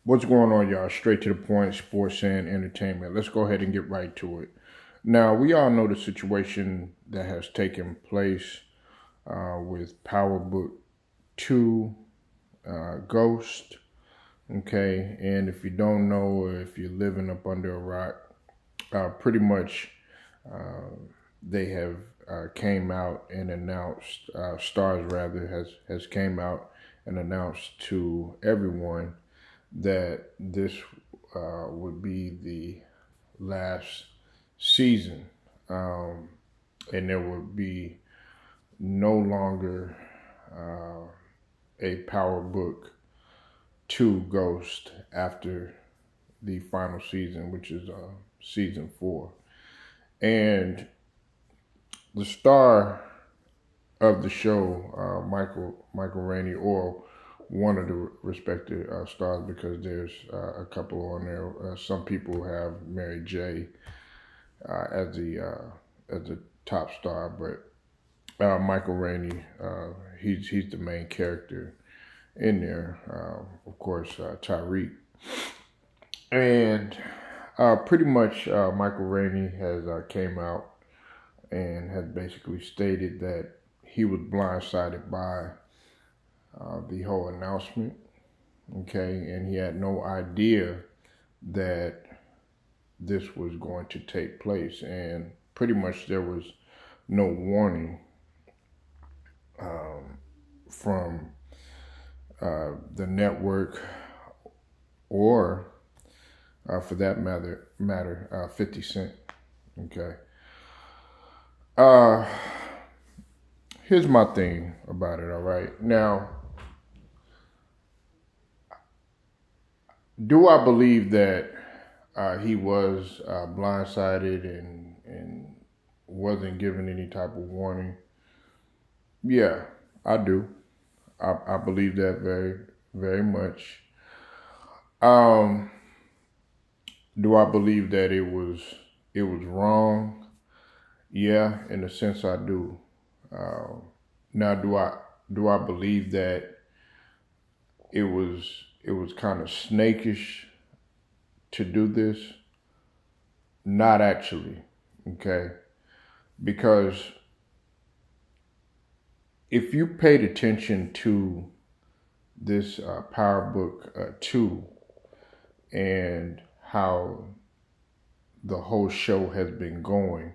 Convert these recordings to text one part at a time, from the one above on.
What's going on, y'all? Straight to the point, sports and entertainment. Let's go ahead and get right to it. Now, we all know the situation that has taken place with Power Book 2 Ghost. Okay, and if you don't know, or if you're living up under a rock, pretty much they have came out and announced, Starz rather, has came out and announced to everyone that this would be the last season, and there would be no longer a Power Book 2 Ghost after the final season, which is season 4. And the star of the show, Michael Rainey, or one of the respected stars, because there's a couple on there. Some people have Mary J as the top star, but Michael Rainey, he's the main character in there. Of course, Tyreek, and pretty much Michael Rainey has came out and has basically stated that he was blindsided by the whole announcement, okay, and he had no idea that this was going to take place, and pretty much there was no warning from the network, or for that matter, 50 Cent, okay. Here's my thing about it, all right? Now, do I believe that he was blindsided and wasn't given any type of warning? Yeah, I do. I believe that very, very much. Do I believe that it was wrong? Yeah, in a sense I do. Now, do I believe that it was kind of snakish to do this? Not actually, okay? Because if you paid attention to this Power Book 2 and how the whole show has been going,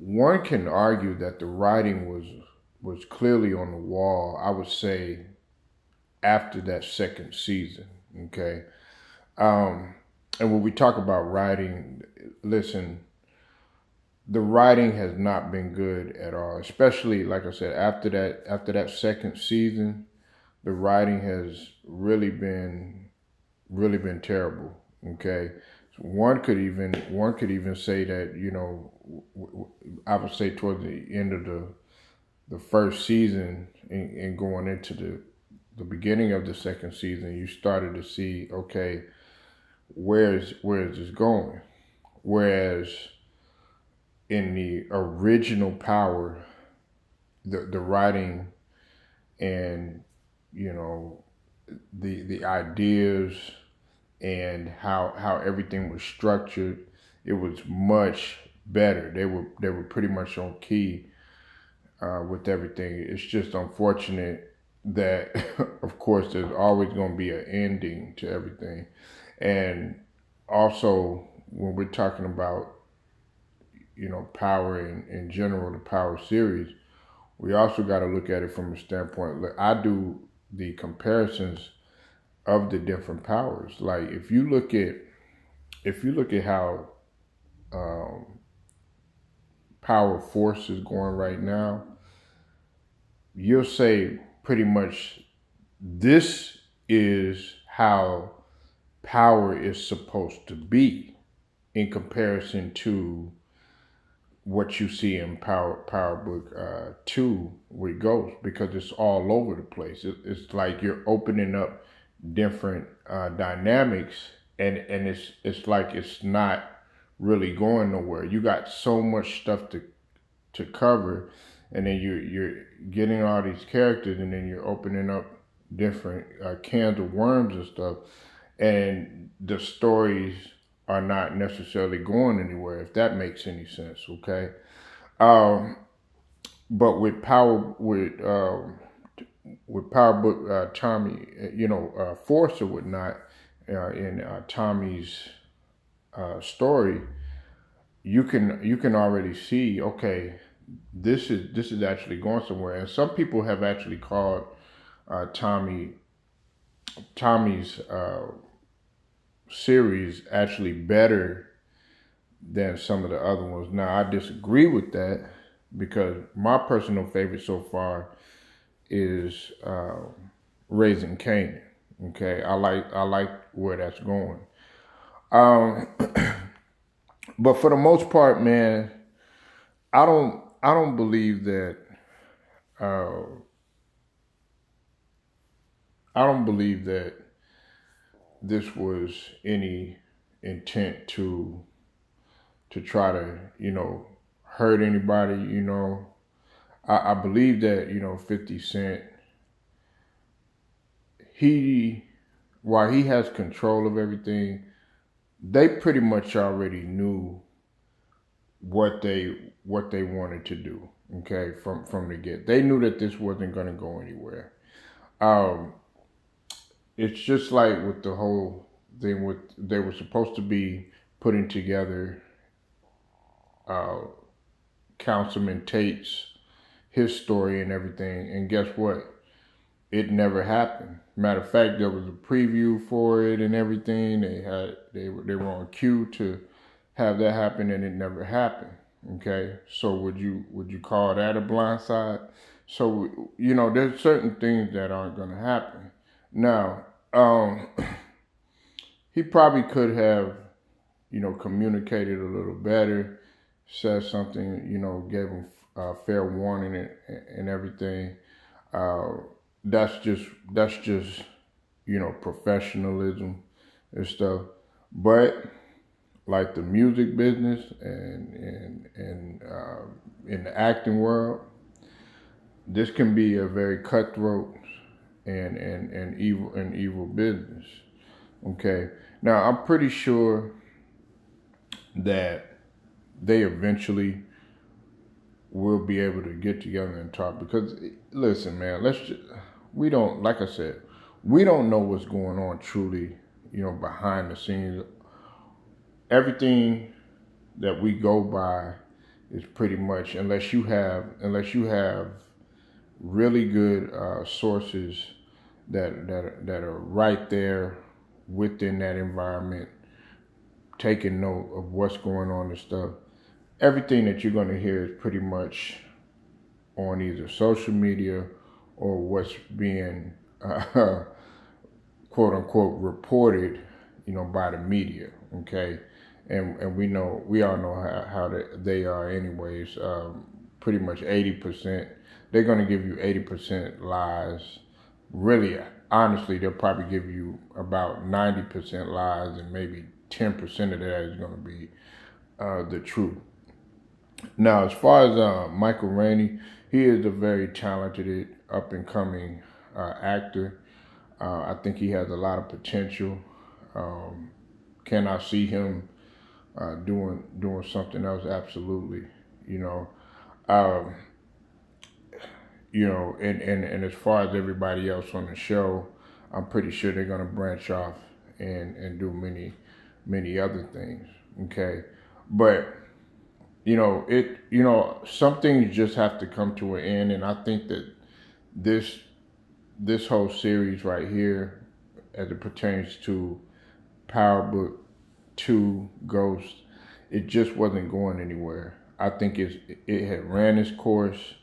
one can argue that the writing was clearly on the wall, I would say, after that second season, okay? And when we talk about writing, listen, the writing has not been good at all, especially, like I said, after that second season, the writing has really been terrible, okay? So one could even say that, I would say towards the end of the first season and going into the beginning of the second season, you started to see, okay, where is this going? Whereas in the original Power, the writing and the ideas and how everything was structured, it was much better. They were pretty much on key with everything. It's just unfortunate that, of course, there's always going to be an ending to everything. And also, when we're talking about, Power in general, the Power series, we also got to look at it from a standpoint. Look, I do the comparisons of the different powers. Like if you look at how Power Force is going right now, you'll say pretty much this is how Power is supposed to be in comparison to what you see in Power Book 2 with Ghost, because it's all over the place. It's like you're opening up different dynamics, and it's like it's not really going nowhere. You got so much stuff to cover, and then you're getting all these characters, and then you're opening up different cans of worms and stuff, and the stories are not necessarily going anywhere, if that makes any sense. Okay. Um, but with Power Book Tommy, Force or whatnot, in Tommy's story, you can already see, okay, this is actually going somewhere. And some people have actually called uh, Tommy Tommy's series actually better than some of the other ones. Now I disagree with that because my personal favorite so far is Raising Canaan. Okay, I like where that's going. Um, but for the most part, man, I don't believe that uh, I don't believe that this was any intent to try to hurt anybody. I believe that 50 Cent, he while he has control of everything, they pretty much already knew what they wanted to do. Okay, from the get, they knew that this wasn't going to go anywhere. Um, it's just like with the whole thing with they were supposed to be putting together uh, Councilman Tate's his story and everything, and guess what? It never happened. Matter of fact, there was a preview for it and everything. They were on cue to have that happen, and it never happened. Okay, so would you call that a blindside? So there's certain things that aren't going to happen. Now, he probably could have communicated a little better, said something, gave him fair warning and everything. Uh, that's just professionalism and stuff. But like the music business and in the acting world, this can be a very cutthroat and evil business. Okay, now I'm pretty sure that they eventually will be able to get together and talk. Because listen, man, we don't, like I said, we don't know what's going on truly, behind the scenes. Everything that we go by is pretty much, unless you have really good sources that are right there within that environment, taking note of what's going on and stuff. Everything that you're going to hear is pretty much on either social media or what's being quote unquote reported, by the media. Okay, and we all know how they are anyways. Pretty much 80%. They're going to give you 80% lies. Really, honestly, they'll probably give you about 90% lies, and maybe 10% of that is going to be the truth. Now, as far as Michael Rainey, he is a very talented, up and coming actor. I think he has a lot of potential. Um, can I see him doing something else? Absolutely. You know, um, and as far as everybody else on the show, I'm pretty sure they're gonna branch off and do many other things. Okay, but some things just have to come to an end, and I think that this this whole series right here, as it pertains to Power Book 2 Ghost, it just wasn't going anywhere. I think it had ran its course,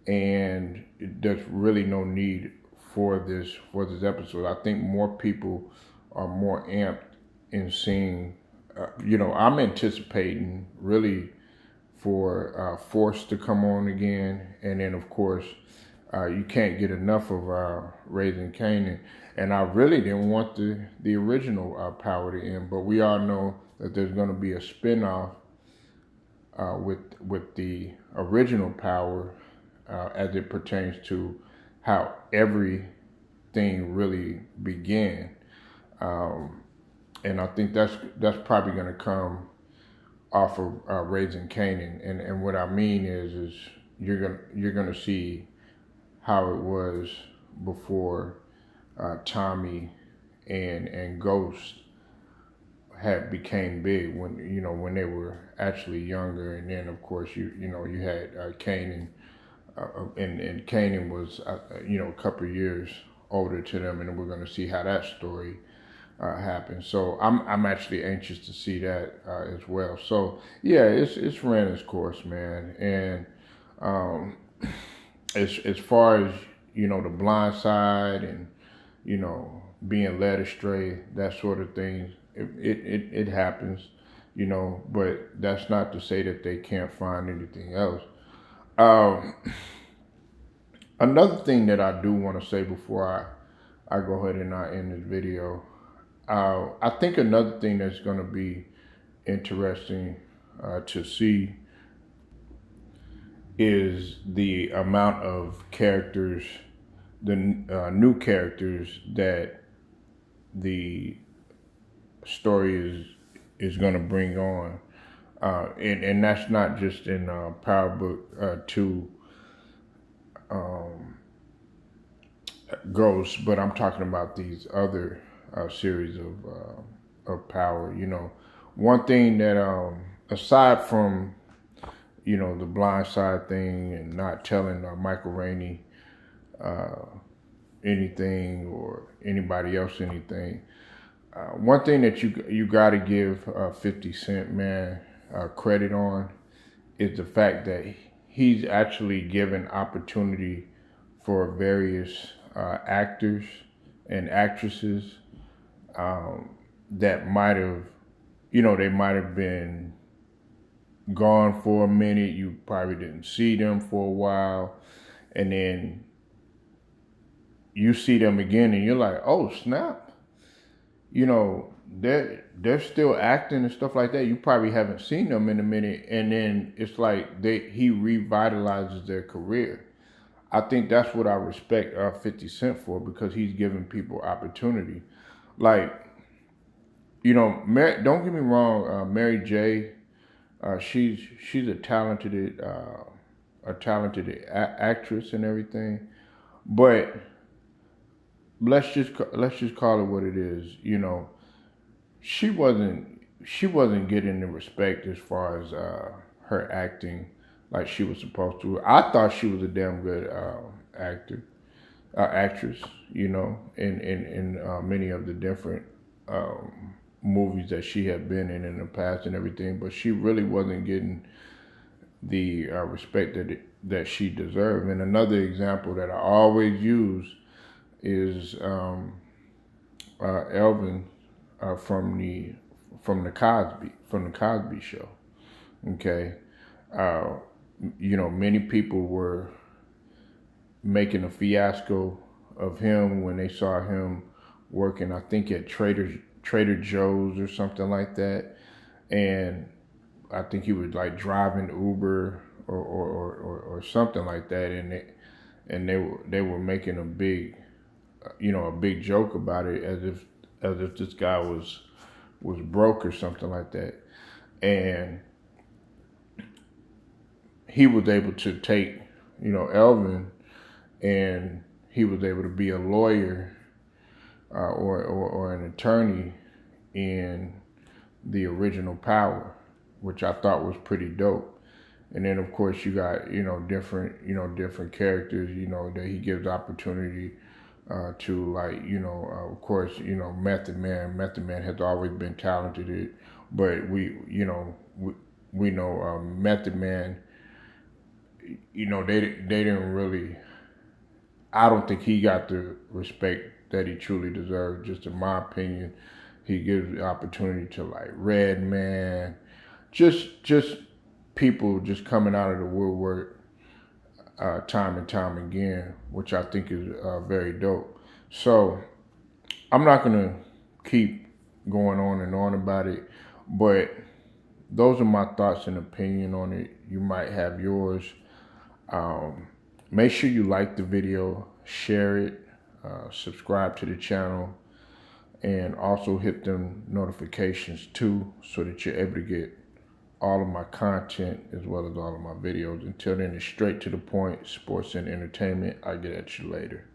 and there's really no need for this episode. I think more people are more amped in seeing. I'm anticipating really for Force to come on again, and then of course you can't get enough of Raising Canaan. And I really didn't want the original Power to end, but we all know that there's going to be a spinoff with the original Power as it pertains to how every thing really began. And I think that's probably going to come off of Raising Canaan. And what I mean is you're gonna see how it was before Tommy and Ghost had became big, when they were actually younger. And then of course you had Canaan, and Canaan was a couple of years older to them, and we're going to see how that story happens. So I'm actually anxious to see that as well. So yeah, it's ran its course, man. And as far as the blind side and being led astray, that sort of thing, it happens, but that's not to say that they can't find anything else. Another thing that I do want to say before I go ahead and I end this video, I think another thing that's going to be interesting to see is the amount of characters, the new characters that the story is going to bring on, and that's not just in Power Book 2 Ghosts, but I'm talking about these other series of Power. One thing that aside from the blind side thing and not telling Michael Rainey anything or anybody else anything, one thing that you got to give 50 Cent, man, credit on is the fact that he's actually given opportunity for various actors and actresses that might have, they might have been gone for a minute. You probably didn't see them for a while, and then you see them again and you're like, oh snap, they're still acting and stuff like that. You probably haven't seen them in a minute, and then it's like he revitalizes their career. I think that's what I respect 50 Cent for, because he's giving people opportunity. Like, don't get me wrong, Mary J, she's a talented actress and everything, but let's just call it what it is. She wasn't getting the respect as far as her acting like she was supposed to. I thought she was a damn good actress, in many of the different movies that she had been in the past and everything, but she really wasn't getting the respect that she deserved. And another example that I always use is Elvin from the Cosby Show. Okay, many people were making a fiasco of him when they saw him working, I think at Trader Joe's or something like that, and I think he was like driving Uber or something like that, and they were making a big joke about it, as if this guy was broke or something like that. And he was able to take, Elvin, and he was able to be a lawyer or an attorney in the original Power, which I thought was pretty dope. And then of course you got different characters that he gives opportunity to, like, of course, Method Man. Method Man has always been talented, but we know Method Man, they didn't really, I don't think he got the respect that he truly deserved, just in my opinion. He gives the opportunity to, like, Redman, just people just coming out of the woodwork time and time again, which I think is very dope. So I'm not gonna keep going on and on about it, but those are my thoughts and opinion on it. You might have yours. Make sure you like the video, share it, subscribe to the channel, and also hit them notifications too, so that you're able to get all of my content as well as all of my videos. Until then, it's straight to the point, sports and entertainment. I'll get at you later.